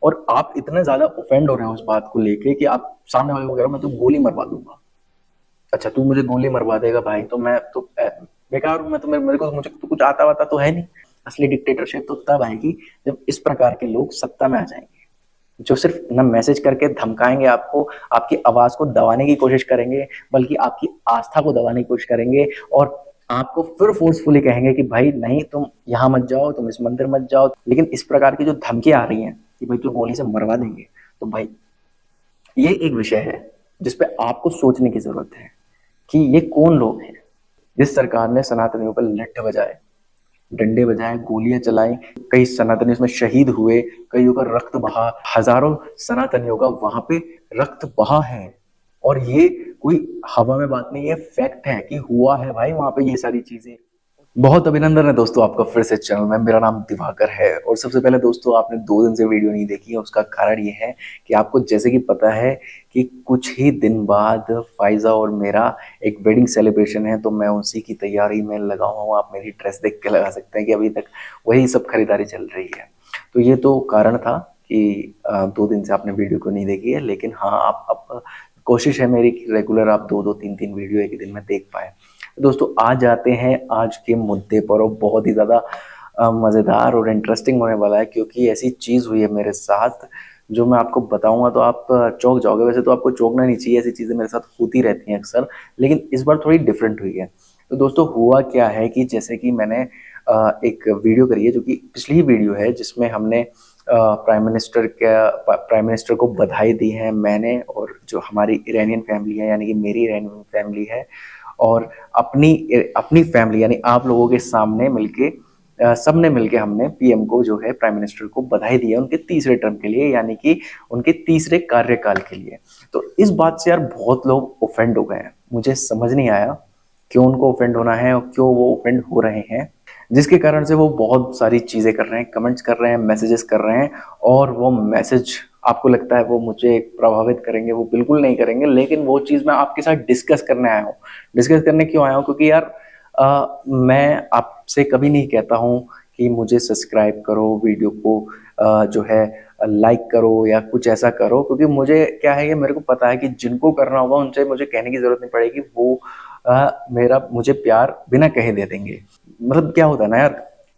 और आप इतने ज्यादा ऑफेंड हो रहे हो उस बात को लेके कि आप सामने वाले को कह रहे हो मैं तो गोली मरवा दूंगा। अच्छा तू मुझे गोली मरवा देगा भाई तो मैं तो बेकार हूं, मैं तो मेरे को मुझे तो कुछ आता वाता तो है नहीं। असली डिक्टेटरशिप तो तब आएगी जब इस प्रकार के लोग सत्ता में आ जाएंगे, जो सिर्फ ना मैसेज करके धमकाएंगे आपको, आपकी आवाज को दबाने की कोशिश करेंगे, बल्कि आपकी आस्था को दबाने की कोशिश करेंगे, और आपको फिर फोर्सफुली कहेंगे कि भाई नहीं तुम यहाँ मत जाओ, तुम इस मंदिर मत जाओ। लेकिन इस प्रकार की जो धमकियां आ रही हैं कि भाई तो गोली से मरवा देंगे, तो भाई ये एक विषय है जिसपे आपको सोचने की जरूरत है कि ये कौन लोग हैं। जिस सरकार ने सनातनियों पर लठ बजाए, डंडे बजाए, गोलियां चलाई, कई सनातनी उसमें शहीद हुए, कईयों का रक्त बहा, हजारों सनातनियों का वहां पे रक्त बहा है। और ये कोई हवा में बात नहीं है, फैक्ट है कि हुआ है भाई वहां पे ये सारी चीजें। बहुत अभिनंदन है दोस्तों आपका फिर से चैनल में। मेरा नाम दिवाकर है और सबसे पहले दोस्तों आपने 2 दिन से वीडियो नहीं देखी है, उसका कारण ये है कि आपको जैसे कि पता है कि कुछ ही दिन बाद फाइजा और मेरा एक वेडिंग सेलिब्रेशन है, तो मैं उसी की तैयारी में लगा हुआ हूँ। आप मेरी ड्रेस देख के लगा सकते हैं कि अभी तक वही सब खरीदारी चल रही है। तो ये तो कारण था कि 2 दिन से आपने वीडियो को नहीं देखी है, लेकिन हाँ आप अब कोशिश है मेरी कि रेगुलर आप 2-2 3-3 वीडियो एक दिन में देख पाए। दोस्तों आ जाते हैं आज के मुद्दे पर, और बहुत ही ज्यादा मजेदार और इंटरेस्टिंग होने वाला है, क्योंकि ऐसी चीज हुई है मेरे साथ जो मैं आपको बताऊंगा तो आप चौंक जाओगे। वैसे तो आपको चौंकना नहीं चाहिए, ऐसी चीजें मेरे साथ होती रहती हैं अक्सर, लेकिन इस बार थोड़ी डिफरेंट हुई है। तो दोस्तों हुआ क्या है कि जैसे कि मैंने एक वीडियो करी है जो कि पिछली ही वीडियो है, जिसमें हमने प्राइम मिनिस्टर को बधाई दी है मैंने, और जो हमारी ईरानियन फैमिली है यानी कि मेरी ईरानियन फैमिली है, और अपनी अपनी फैमिली यानी आप लोगों के सामने मिलके सबने मिलके हमने पीएम को जो है प्राइम मिनिस्टर को बधाई दी है उनके तीसरे टर्म के लिए, यानी कि उनके तीसरे कार्यकाल के लिए। तो इस बात से यार बहुत लोग ऑफेंड हो गए हैं, मुझे समझ नहीं आया क्यों उनको ऑफेंड होना है और क्यों वो ऑफेंड हो रहे हैं, जिसके कारण से वो बहुत सारी चीजें कर रहे हैं, कमेंट्स कर रहे हैं, मैसेजेस कर रहे हैं। और वो मैसेज आपको लगता है वो मुझे प्रभावित करेंगे, वो बिल्कुल नहीं करेंगे, लेकिन वो चीज मैं आपके साथ डिस्कस करने आया हूँ। डिस्कस करने क्यों आया हूँ? क्योंकि यार मैं आपसे कभी नहीं कहता हूँ कि मुझे सब्सक्राइब करो, वीडियो को जो है लाइक करो या कुछ ऐसा करो, क्योंकि मुझे क्या है कि मेरे को पता है कि जिनको करना होगा उनसे मुझे कहने की जरूरत नहीं पड़ेगी, वो मेरा मुझे प्यार बिना कहे दे देंगे। मतलब क्या होता है ना यार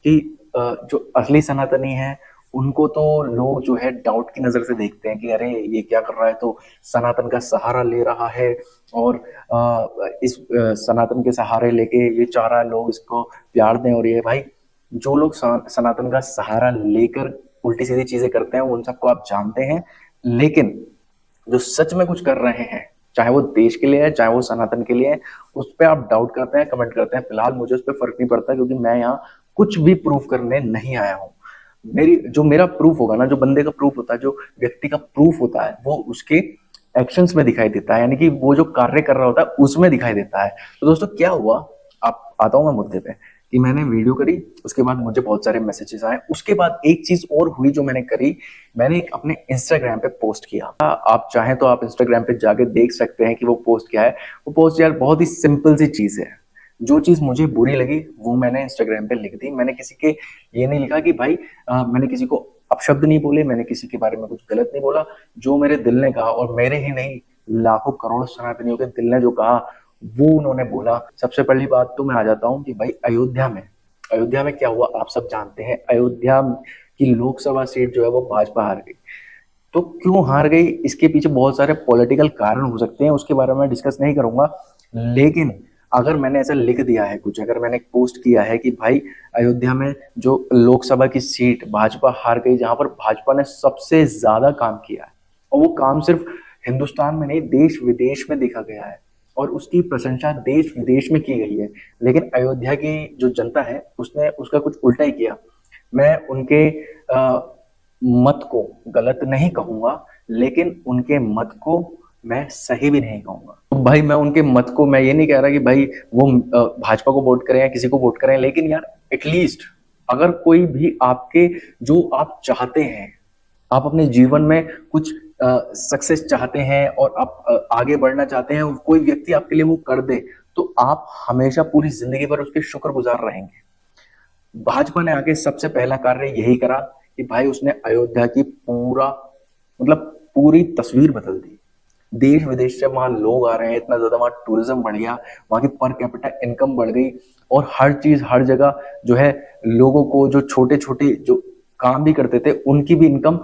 कि जो असली सनातनी है उनको तो लोग जो है डाउट की नजर से देखते हैं कि अरे ये क्या कर रहा है, तो सनातन का सहारा ले रहा है, और इस सनातन के सहारे लेके ये चाह रहा है लोग इसको प्यार दें। और ये भाई जो लोग सनातन का सहारा लेकर उल्टी सीधी चीजें करते हैं उन सबको आप जानते हैं, लेकिन जो सच में कुछ कर रहे हैं, चाहे वो देश के लिए है चाहे वो सनातन के लिए है, उस पर आप डाउट करते हैं, कमेंट करते हैं। फिलहाल मुझे उस पर फर्क नहीं पड़ता, क्योंकि मैं यहाँ कुछ भी प्रूफ करने नहीं आया हूँ। मेरा प्रूफ होगा ना, जो बंदे का प्रूफ होता है, जो व्यक्ति का प्रूफ होता है, वो उसके एक्शंस में दिखाई देता है, यानी कि वो जो कार्य कर रहा होता है उसमें दिखाई देता है। तो दोस्तों क्या हुआ, आप आता हूँ मैं मुद्दे पे, कि मैंने वीडियो करी, उसके बाद मुझे बहुत सारे मैसेजेस आए। उसके बाद एक चीज और हुई जो मैंने करी, मैंने एक अपने इंस्टाग्राम पे पोस्ट किया। आप चाहें तो आप इंस्टाग्राम पे जाके देख सकते हैं कि वो पोस्ट क्या है। वो पोस्ट यार बहुत ही सिंपल सी चीज है, जो चीज मुझे बुरी लगी वो मैंने इंस्टाग्राम पे लिख दी। मैंने किसी के ये नहीं लिखा कि भाई मैंने किसी को अपशब्द नहीं बोले, मैंने किसी के बारे में कुछ गलत नहीं बोला। जो मेरे दिल ने कहा, और मेरे ही नहीं लाखों करोड़ों सनातनियों के दिल ने जो कहा वो उन्होंने बोला। सबसे पहली बात तो मैं आ जाता हूँ कि भाई अयोध्या में क्या हुआ आप सब जानते हैं। अयोध्या की लोकसभा सीट जो है वो भाजपा हार गई। तो क्यों हार गई, इसके पीछे बहुत सारे पॉलिटिकल कारण हो सकते हैं, उसके बारे में डिस्कस नहीं करूंगा। लेकिन अगर मैंने ऐसा लिख दिया है कुछ, अगर मैंने पोस्ट किया है कि भाई अयोध्या में जो लोकसभा की सीट भाजपा हार गई, जहां पर भाजपा ने सबसे ज्यादा काम किया है, और वो काम सिर्फ हिंदुस्तान में नहीं देश विदेश में देखा गया है, और उसकी प्रशंसा देश विदेश में की गई है, लेकिन अयोध्या की जो जनता है उसने उसका कुछ उल्टा ही किया। मैं उनके मत को गलत नहीं कहूंगा, लेकिन उनके मत को मैं सही भी नहीं कहूंगा। तो भाई मैं उनके मत को, मैं ये नहीं कह रहा कि भाई वो भाजपा को वोट करें या किसी को वोट करें, लेकिन यार एटलीस्ट अगर कोई भी आपके जो आप चाहते हैं, आप अपने जीवन में कुछ सक्सेस चाहते हैं और आप आगे बढ़ना चाहते हैं, कोई व्यक्ति आपके लिए वो कर दे, तो आप हमेशा पूरी जिंदगी भर उसके शुक्रगुजार रहेंगे। भाजपा ने आके सबसे पहला कार्य यही करा कि भाई उसने अयोध्या की मतलब पूरी तस्वीर बदल दी। देश विदेश से वहां लोग आ रहे हैं, इतना ज्यादा वहां टूरिज्म बढ़ गया, वहां की पर कैपिटा इनकम बढ़ गई, और हर चीज हर जगह जो है, लोगों को जो छोटे छोटे जो काम भी करते थे उनकी भी इनकम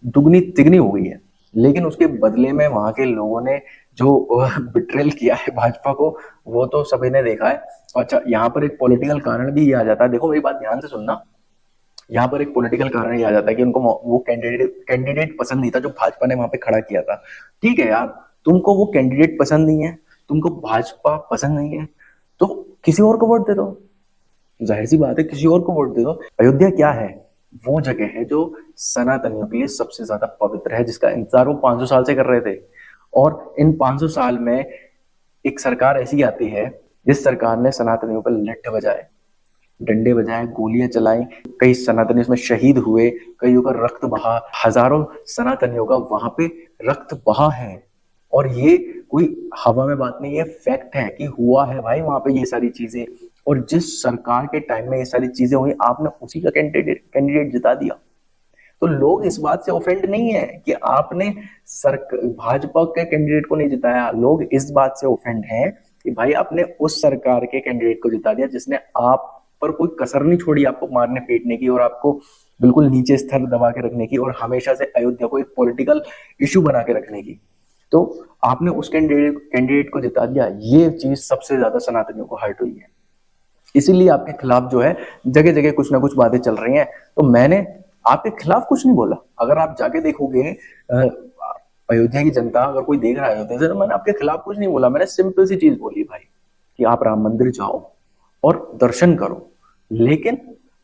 दुगनी तिगनी हो गई है। लेकिन उसके बदले में वहां के लोगों ने जो बिट्रेल किया है भाजपा को, वो तो सभी ने देखा है। अच्छा, यहाँ पर एक पॉलिटिकल कारण भी ये आ जाता है, देखो मेरी बात ध्यान से सुनना। यहाँ पर एक पॉलिटिकल कारण ये आ जाता है कि उनको वो कैंडिडेट पसंद नहीं था जो भाजपा ने वहां पे खड़ा किया था। ठीक है यार, तुमको वो कैंडिडेट पसंद नहीं है, तुमको भाजपा पसंद नहीं है, तो किसी और को वोट दे दो। जाहिर सी बात है, किसी और को वोट दे दो। अयोध्या क्या है? वो जगह है जो सनातनियों के लिए सबसे ज्यादा पवित्र है, जिसका इंतजार वो 500 साल से कर रहे थे। और इन 500 साल में एक सरकार ऐसी आती है जिस सरकार ने सनातनियों पर लठ बजाए, डंडे बजाए, गोलियां चलाई, कई सनातनी उसमें शहीद हुए, कईयों का रक्त बहा, हजारों सनातनियों का वहां पे रक्त बहा है। और ये कोई हवा में बात नहीं है, फैक्ट है कि हुआ है भाई वहां पे ये सारी चीजें। और जिस सरकार के टाइम में ये सारी चीजें हुई, आपने उसी का कैंडिडेट जिता दिया। तो लोग इस बात से ऑफेंड नहीं है कि आपने भाजपा के कैंडिडेट को नहीं जिताया, लोग इस बात से ऑफेंड हैं कि भाई आपने उस सरकार के कैंडिडेट को जिता दिया जिसने आप पर कोई कसर नहीं छोड़ी आपको मारने पीटने की, और आपको बिल्कुल नीचे स्तर दबा के रखने की, और हमेशा से अयोध्या को एक पॉलिटिकल इशू बना के रखने की। तो आपने उस कैंडिडेट को जिता दिया, ये चीज सबसे ज्यादा सनातनियों को हर्ट हुई है। इसीलिए आपके खिलाफ जो है जगह जगह कुछ ना कुछ बातें चल रही हैं। तो मैंने आपके खिलाफ कुछ नहीं बोला। अगर आप जाके देखोगे अयोध्या की जनता, अगर कोई देख रहा है अयोध्या से, तो मैंने आपके खिलाफ कुछ नहीं बोला। मैंने सिंपल सी चीज बोली भाई कि आप राम मंदिर जाओ और दर्शन करो, लेकिन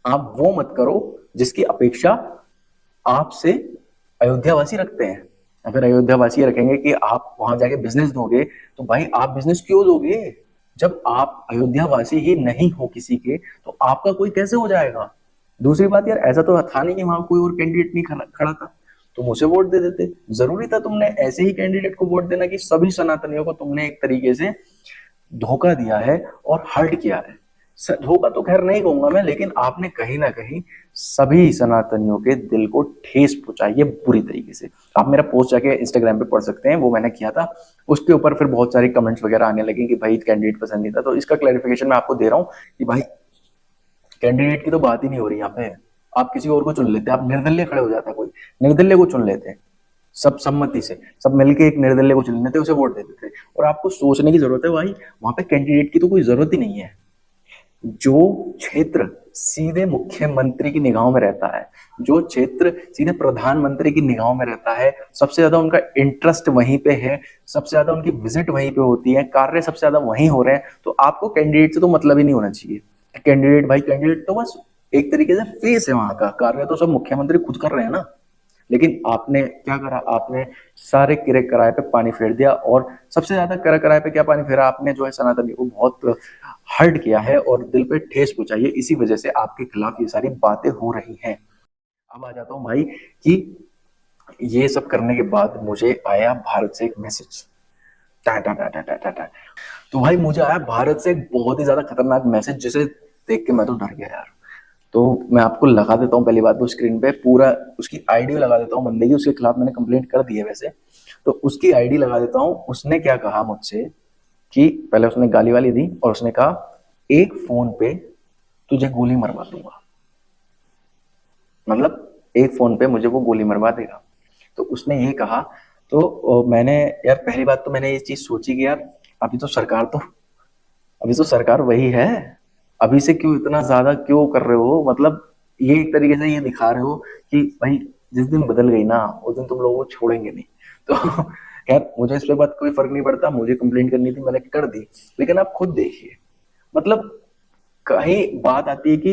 आप वो मत करो जिसकी अपेक्षा आपसे अयोध्यावासी रखते हैं। अगर अयोध्यावासी रखेंगे कि आप वहां जाके बिजनेस दोगे, तो भाई आप बिजनेस क्यों दोगे? जब आप अयोध्यावासी ही नहीं हो किसी के, तो आपका कोई कैसे हो जाएगा? दूसरी बात यार, ऐसा तो था नहीं कि वहां कोई और कैंडिडेट नहीं खड़ा था, तुम उसे वोट दे देते। जरूरी था तुमने ऐसे ही कैंडिडेट को वोट देना कि सभी सनातनियों को तुमने एक तरीके से धोखा दिया है और हर्ट किया है। धोखा तो खैर नहीं कहूंगा मैं, लेकिन आपने कहीं ना कहीं सभी सनातनियों के दिल को ठेस पहुंचाई है बुरी तरीके से। आप मेरा पोस्ट जाके इंस्टाग्राम पे पढ़ सकते हैं, वो मैंने किया था। उसके ऊपर फिर बहुत सारे कमेंट्स वगैरह आने लगे कि भाई कैंडिडेट पसंद नहीं था। तो इसका क्लैरिफिकेशन मैं आपको दे रहा हूँ कि भाई कैंडिडेट की तो बात ही नहीं हो रही यहाँ पे। आप किसी और को चुन लेते, आप निर्दलीय खड़े हो जाता, कोई निर्दलीय को चुन लेते, सब सम्मति से सब मिलके एक निर्दलीय को चुन लेते, उसे वोट दे देते। और आपको सोचने की जरूरत है भाई, वहां पे कैंडिडेट की तो कोई जरूरत ही नहीं है। जो क्षेत्र सीधे मुख्यमंत्री की निगाहों में रहता है, जो क्षेत्र सीधे प्रधानमंत्री की निगाहों में रहता है, सबसे ज्यादा उनका इंटरेस्ट वहीं पे है, सबसे ज्यादा उनकी विजिट वहीं पे होती है, कार्य सबसे ज्यादा वहीं हो रहे हैं, तो आपको कैंडिडेट से तो मतलब ही नहीं होना चाहिए। कैंडिडेट भाई, कैंडिडेट तो बस एक तरीके से फेस है वहां का, कार्य तो सब मुख्यमंत्री खुद कर रहे हैं ना। लेकिन आपने क्या करा? आपने सारे किरे कराए पे पानी फेर दिया, और सबसे ज्यादा किरे कराए पे क्या पानी फेरा? आपने जो है सनातनी को बहुत हर्ट किया है और दिल पे ठेस पहुंचाई है। इसी वजह से आपके खिलाफ ये सारी बातें हो रही हैं। अब आ जाता हूं भाई कि ये सब करने के बाद मुझे आया भारत से एक मैसेज। टा टा टा टा टा टा। तो भाई मुझे आया भारत से एक बहुत ही ज्यादा खतरनाक मैसेज, जिसे देख के मैं तो डर गया यार। तो मैं आपको लगा देता हूँ पहली बात तो स्क्रीन पे, पूरा उसकी आईडी लगा देता हूँ बंदे की। उसके खिलाफ मैंने कंप्लेंट कर दी है वैसे, तो उसकी आईडी लगा देता हूँ। उसने क्या कहा मुझसे कि पहले उसने गाली वाली दी, और उसने कहा एक फोन पे तुझे गोली मरवा दूंगा। मतलब एक फोन पे मुझे वो गोली मरवा देगा। तो उसने ये कहा। तो मैंने यार पहली बात तो मैंने ये चीज सोची कि यार अभी तो सरकार वही है, अभी से क्यों इतना ज्यादा क्यों कर रहे हो? मतलब ये एक तरीके से ये दिखा रहे हो कि भाई जिस दिन बदल गई ना, उस दिन तुम लोगों को छोड़ेंगे नहीं। तो यार मुझे इस पे बात कोई फर्क नहीं पड़ता, मुझे कंप्लेंट करनी थी, मैंने कर दी। लेकिन आप खुद देखिए, मतलब कहीं बात आती है कि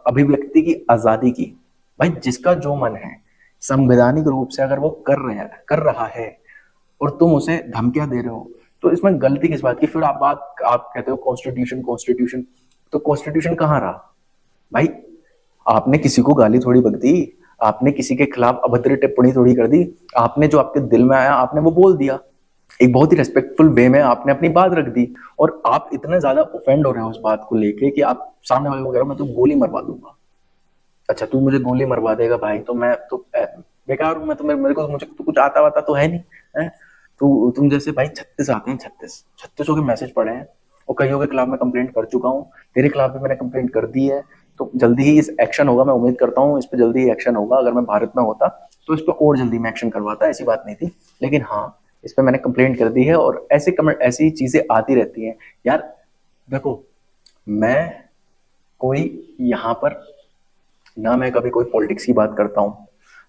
अभिव्यक्ति की आजादी की। भाई जिसका जो मन है संवैधानिक रूप से अगर वो कर रहा है, और तुम उसे धमकियां दे रहे हो, तो इसमें गलती किस बात की? फिर आप कहते हो कॉन्स्टिट्यूशन कॉन्स्टिट्यूशन, तो कॉन्स्टिट्यूशन कहाँ रहा भाई? आपने किसी को गाली थोड़ी बक दी, आपने किसी के खिलाफ अभद्र टिप्पणी थोड़ी कर दी, आपने जो आपके दिल में आया आपने वो बोल दिया, एक बहुत ही रेस्पेक्टफुल वे में आपने अपनी बात रख दी। और आप इतने ज्यादा ऑफेंड हो रहे हो उस बात को लेके कि आप सामने वाले को कह रहे हो मैं तो गोली मरवा दूंगा। अच्छा तू मुझे गोली मरवा देगा भाई तो मैं तो बेकार हूँ मैं तो मेरे को मुझे तो कुछ आता वाता तो है नहीं है। तू तुम जैसे भाई 36 आते हैं, 36 के मैसेज पड़े हैं और कईयों के खिलाफ मैं कंप्लेंट कर चुका हूँ, तेरे खिलाफ भी मैंने कंप्लेंट कर दी है। तो जल्दी ही इस एक्शन होगा, मैं उम्मीद करता हूँ इस पर जल्दी ही एक्शन होगा। अगर मैं भारत में होता तो इस पर और जल्दी में एक्शन करवाता, ऐसी बात नहीं थी। लेकिन हाँ, इस पर मैंने कंप्लेंट कर दी है और ऐसे कमेंट ऐसी चीजें आती रहती हैं यार। देखो, मैं कोई यहाँ पर ना मैं कभी कोई पॉलिटिक्स की बात करता हूँ,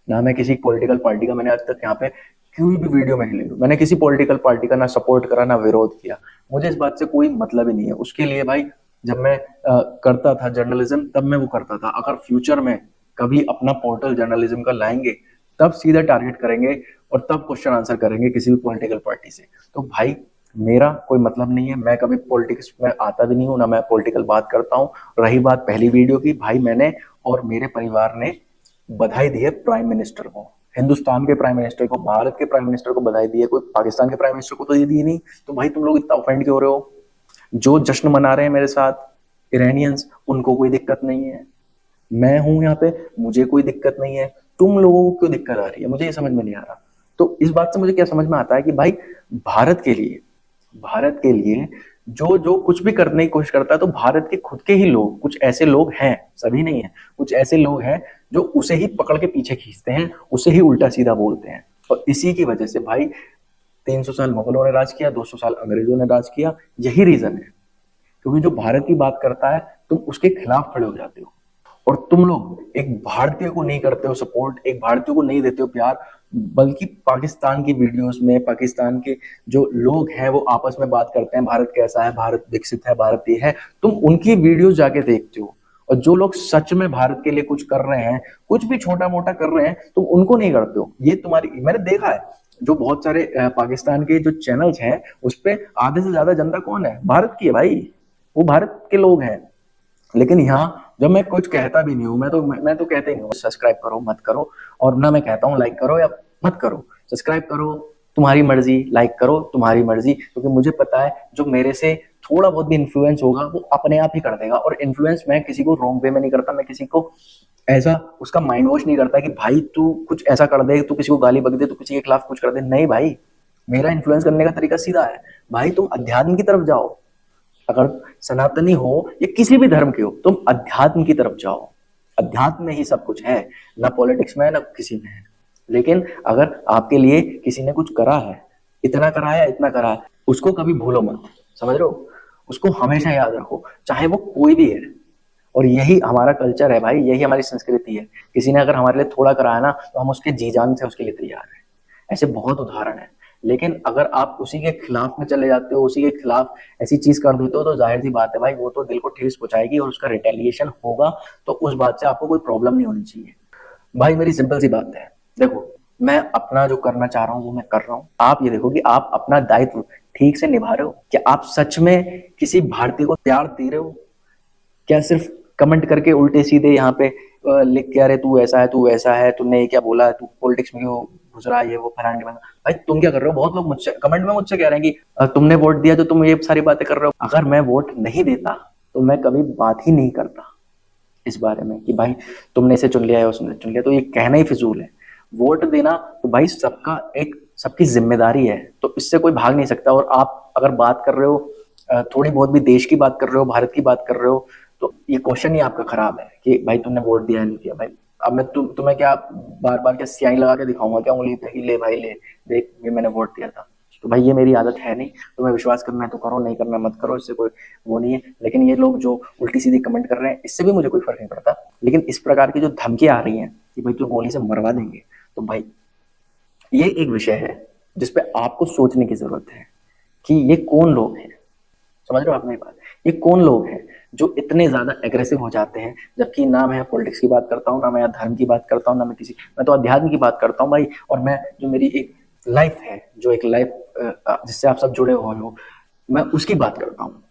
ना मैं किसी पॉलिटिकल पार्टी का, मैंने आज तक यहाँ पे कोई भी वीडियो में नहीं ली, मैंने किसी पॉलिटिकल पार्टी का ना सपोर्ट करा ना विरोध किया। मुझे इस बात से कोई मतलब ही नहीं है। उसके लिए भाई जब मैं करता था जर्नलिज्म तब मैं वो करता था। अगर फ्यूचर में कभी अपना पोर्टल जर्नलिज्म का लाएंगे तब सीधा टारगेट करेंगे और तब क्वेश्चन आंसर करेंगे किसी भी पॉलिटिकल पार्टी से। तो भाई मेरा कोई मतलब नहीं है, मैं कभी पॉलिटिक्स में आता भी नहीं हूँ, ना मैं पॉलिटिकल बात करता हूँ। रही बात पहली वीडियो की, भाई मैंने और मेरे परिवार ने बधाई दी है प्राइम मिनिस्टर को, हिंदुस्तान के प्राइम मिनिस्टर को, भारत के प्राइम मिनिस्टर को बधाई दी है, कोई पाकिस्तान के प्राइम मिनिस्टर को तो ये दी नहीं। तो भाई तुम लोग इतना ऑफेंड क्यों हो रहे हो? जो जश्न मना रहे हैं मेरे साथ इरानियंस, उनको कोई दिक्कत नहीं है, मैं हूं यहाँ पे, मुझे कोई दिक्कत नहीं है। तुम लोगों को क्यों दिक्कत आ रही है, मुझे ये समझ में नहीं आ रहा। तो इस बात से मुझे क्या समझ में आता है कि भाई भारत के लिए, भारत के लिए जो जो कुछ भी करने की कोशिश करता है, तो भारत के खुद के ही लोग, कुछ ऐसे लोग हैं, सभी नहीं है, कुछ ऐसे लोग हैं जो उसे ही पकड़ के पीछे खींचते हैं, उसे ही उल्टा सीधा बोलते हैं। और इसी की वजह से भाई 300 साल मुगलों ने राज किया, 200 साल अंग्रेजों ने राज किया, यही रीजन है। क्योंकि जो भारत की बात करता है तुम उसके खिलाफ खड़े हो जाते हो, और तुम लोग एक भारतीय को नहीं करते हो सपोर्ट, एक भारतीय को नहीं देते हो प्यार, बल्कि पाकिस्तान की वीडियोस में पाकिस्तान के जो लोग हैं वो आपस में बात करते हैं भारत कैसा है, भारत विकसित है, भारत ये है, तुम उनकी वीडियोस जाके देखते हो। और जो लोग सच में भारत के लिए कुछ कर रहे हैं, कुछ भी छोटा मोटा कर रहे हैं, तुम उनको नहीं करते हो। ये तुम्हारी, मैंने देखा है जो बहुत सारे पाकिस्तान के जो चैनल्स हैं उस पे आधे से ज्यादा जनता कौन है, भारत की है भाई, वो भारत के लोग हैं। लेकिन यहाँ जब मैं कुछ कहता भी नहीं हूँ, मैं तो कहते ही नहीं हूँ सब्सक्राइब करो मत करो, और ना मैं कहता हूँ लाइक करो या मत करो। सब्सक्राइब करो तुम्हारी मर्जी, लाइक करो तुम्हारी मर्जी, क्योंकि मुझे पता है जो मेरे से थोड़ा बहुत भी इन्फ्लुएंस होगा वो अपने आप ही कर देगा। और इन्फ्लुएंस मैं किसी को रॉन्ग वे में नहीं करता, मैं किसी को ऐसा उसका माइंड वॉश नहीं करता कि भाई तू कुछ ऐसा कर दे, तू किसी को गाली बक दे, तू किसी के खिलाफ कुछ कर दे। नहीं भाई, मेरा इन्फ्लुएंस करने का तरीका सीधा है, भाई तुम अध्यात्म की तरफ जाओ। अगर सनातनी हो या किसी भी धर्म के हो, तुम अध्यात्म की तरफ जाओ। अध्यात्म में ही सब कुछ है, ना पॉलिटिक्स में ना किसी में है। लेकिन अगर आपके लिए किसी ने कुछ करा है, इतना करा है इतना करा है, उसको कभी भूलो मत, समझ रहे हो? उसको हमेशा याद रखो, चाहे वो कोई भी है। और यही हमारा कल्चर है भाई, यही हमारी संस्कृति है। किसी ने अगर हमारे लिए थोड़ा करा है ना, तो हम उसके जी जान से उसके लिए तैयार हैं। ऐसे बहुत उदाहरण है। लेकिन अगर आप उसी के खिलाफ में चले जाते हो, उसी के खिलाफ ऐसी चीज कर देते हो, तो जाहिर सी बात है भाई वो तो दिल को ठेस पहुंचाएगी और उसका रिटेलिएशन होगा। तो उस बात से आपको कोई प्रॉब्लम नहीं होनी चाहिए। भाई मेरी सिंपल सी बात है, देखो मैं अपना जो करना चाह रहा हूँ वो मैं कर रहा हूँ। आप ये देखो कि आप अपना दायित्व ठीक से निभा रहे हो क्या? आप सच में किसी भारतीय को प्यार दे रहे हो क्या? सिर्फ कमेंट करके उल्टे सीधे यहाँ पे लिख के, अरे तू ऐसा है, तू वैसा है, तूने ये क्या बोला, तू पॉलिटिक्स में क्यों घुस रहा है, ये वो फलाने ढिमाना। भाई तुम क्या कर रहे हो? बहुत लोग मुझसे कमेंट में मुझसे कह रहे हैं कि तुमने वोट दिया तो तुम ये सारी बातें कर रहे हो। अगर मैं वोट नहीं देता तो मैं कभी बात ही नहीं करता इस बारे में कि भाई तुमने इसे चुन लिया है उसने चुन लिया। तो ये कहना ही फिजूल है। वोट देना तो भाई सबका एक, सबकी जिम्मेदारी है, तो इससे कोई भाग नहीं सकता। और आप अगर बात कर रहे हो थोड़ी बहुत भी देश की बात कर रहे हो, भारत की बात कर रहे हो, तो ये क्वेश्चन ही आपका खराब है कि भाई तुमने वोट दिया नहीं दिया। भाई अब मैं तुम्हें क्या बार बार क्या स्याही लगा के दिखाऊंगा क्या उंगली पे कि ले भाई ले देख ये मैंने वोट दिया था? तो भाई ये मेरी आदत है नहीं। तुम्हें विश्वास करना है तो करो, नहीं करना मत करो, इससे कोई वो नहीं है। लेकिन ये लोग जो उल्टी सीधी कमेंट कर रहे हैं, इससे भी मुझे कोई फर्क नहीं पड़ता। लेकिन इस प्रकार की जो धमकियां आ रही हैं कि भाई तू गोली से मरवा देंगे, तो भाई ये एक विषय है जिसपे आपको सोचने की जरूरत है कि ये कौन लोग हैं। समझ रहे हो आप मेरी बात? ये कौन लोग हैं जो इतने ज्यादा एग्रेसिव हो जाते हैं, जबकि ना मैं पॉलिटिक्स की बात करता हूँ, ना मैं धर्म की बात करता हूँ, ना मैं किसी, मैं तो अध्यात्म की बात करता हूँ भाई। और मैं जो मेरी एक लाइफ है, जो एक लाइफ जिससे आप सब जुड़े हुए हो, मैं उसकी बात करता हूँ।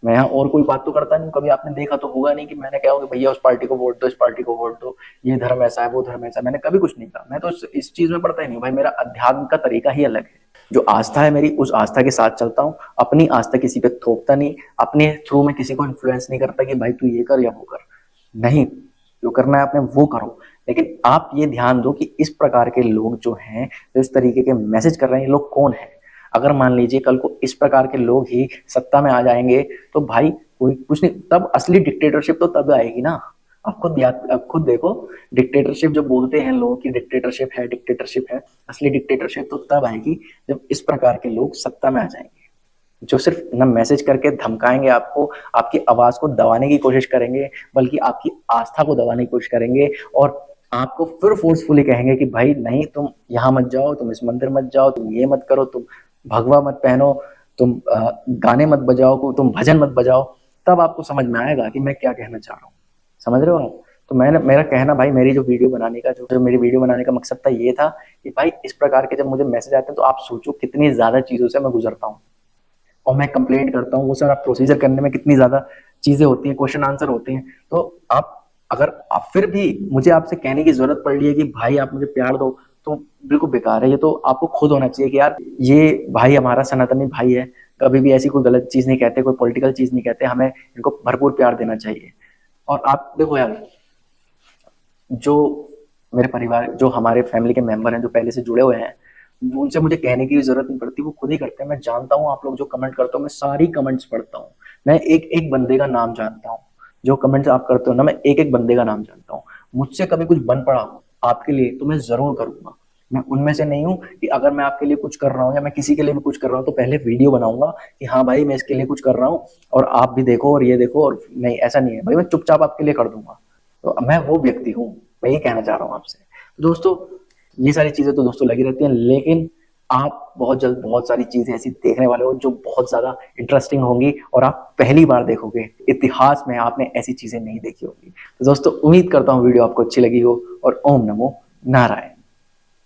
मैं यहाँ और कोई बात तो करता नहीं। कभी आपने देखा तो होगा नहीं कि मैंने कहा कि भैया उस पार्टी को वोट दो, इस पार्टी को वोट दो, ये धर्म ऐसा है वो धर्म ऐसा है, मैंने कभी कुछ नहीं कहा। मैं तो इस चीज में पढ़ता ही नहीं भाई। मेरा अध्यात्म का तरीका ही अलग है। जो आस्था है मेरी, उस आस्था के साथ चलता हूँ। अपनी आस्था किसी पे थोपता नहीं, अपने थ्रू में किसी को इन्फ्लुएंस नहीं करता कि भाई तू ये कर या वो कर। नहीं, जो करना है आपने वो करो, लेकिन आप ये ध्यान दो कि इस प्रकार के लोग जो हैं, जो इस तरीके के मैसेज कर रहे हैं, ये लोग कौन है। अगर मान लीजिए कल को इस प्रकार के लोग ही सत्ता में आ जाएंगे तो भाई कोई कुछ नहीं, तब असली डिक्टेटरशिप तो तब आएगी ना। आप खुद देखो, डिक्टेटरशिप जो बोलते हैं लोग कि डिक्टेटरशिप है, असली डिक्टेटरशिप तो तब आएगी जब इस प्रकार के लोग सत्ता में आ जाएंगे, जो सिर्फ ना मैसेज करके धमकाएंगे आपको, आपकी आवाज को दबाने की कोशिश करेंगे, बल्कि आपकी आस्था को दबाने की कोशिश करेंगे, और आपको फिर फोर्सफुली कहेंगे कि भाई नहीं, तुम यहाँ मत जाओ, तुम इस मंदिर मत जाओ, तुम ये मत करो, तुम भगवा मत पहनो, तुम गाने मत बजाओ, तुम भजन मत बजाओ। तब आपको समझ में आएगा कि मैं क्या कहना चाह रहा हूँ। समझ रहे हो आप? तो मैंने मेरा कहना भाई, मेरी जो वीडियो बनाने का जो मेरी वीडियो बनाने का मकसद था ये था कि भाई इस प्रकार के जब मुझे मैसेज आते हैं तो आप सोचो कितनी ज्यादा चीजों से मैं गुजरता हूँ, और मैं कंप्लेंट करता हूँ, वो सारा प्रोसीजर करने में कितनी ज्यादा चीजें होती हैं, क्वेश्चन आंसर होते हैं। तो आप अगर आप फिर भी मुझे आपसे कहने की जरूरत पड़ रही है कि भाई आप मुझे प्यार दो, तो बिल्कुल बेकार है। ये तो आपको खुद होना चाहिए कि यार ये भाई हमारा सनातनी भाई है, कभी भी ऐसी कोई गलत चीज नहीं कहते, कोई पॉलिटिकल चीज नहीं कहते, हमें इनको भरपूर प्यार देना चाहिए। और आप देखो यार, जो मेरे परिवार, जो हमारे फैमिली के मेंबर हैं, जो पहले से जुड़े हुए हैं, उनसे मुझे कहने की जरूरत नहीं पड़ती, वो खुद ही करते हैं। मैं जानता हूँ आप लोग जो कमेंट करते हो, मैं सारी कमेंट्स पढ़ता हूँ, मैं एक एक बंदे का नाम जानता हूँ। जो कमेंट्स आप करते हो ना, मैं एक एक बंदे का नाम जानता हूँ। मुझसे कभी कुछ बन पड़ा आपके लिए तो मैं जरूर करूंगा। मैं उनमें से नहीं हूँ कि अगर मैं आपके लिए कुछ कर रहा हूँ या मैं किसी के लिए भी कुछ कर रहा हूँ तो पहले वीडियो बनाऊंगा कि हाँ भाई मैं इसके लिए कुछ कर रहा हूँ और आप भी देखो और ये देखो, और नहीं, ऐसा नहीं है भाई, मैं चुपचाप आपके लिए कर दूंगा। तो मैं वो व्यक्ति हूँ, मैं ये कहना चाह रहा हूँ आपसे। तो दोस्तों, ये सारी चीजें तो दोस्तों लगी रहती हैं, लेकिन आप बहुत जल्द बहुत सारी चीजें ऐसी देखने वाले हो जो बहुत ज्यादा इंटरेस्टिंग होंगी, और आप पहली बार देखोगे, इतिहास में आपने ऐसी चीजें नहीं देखी होगी। तो दोस्तों, उम्मीद करता हूँ वीडियो आपको अच्छी लगी हो, और ओम नमो नारायण।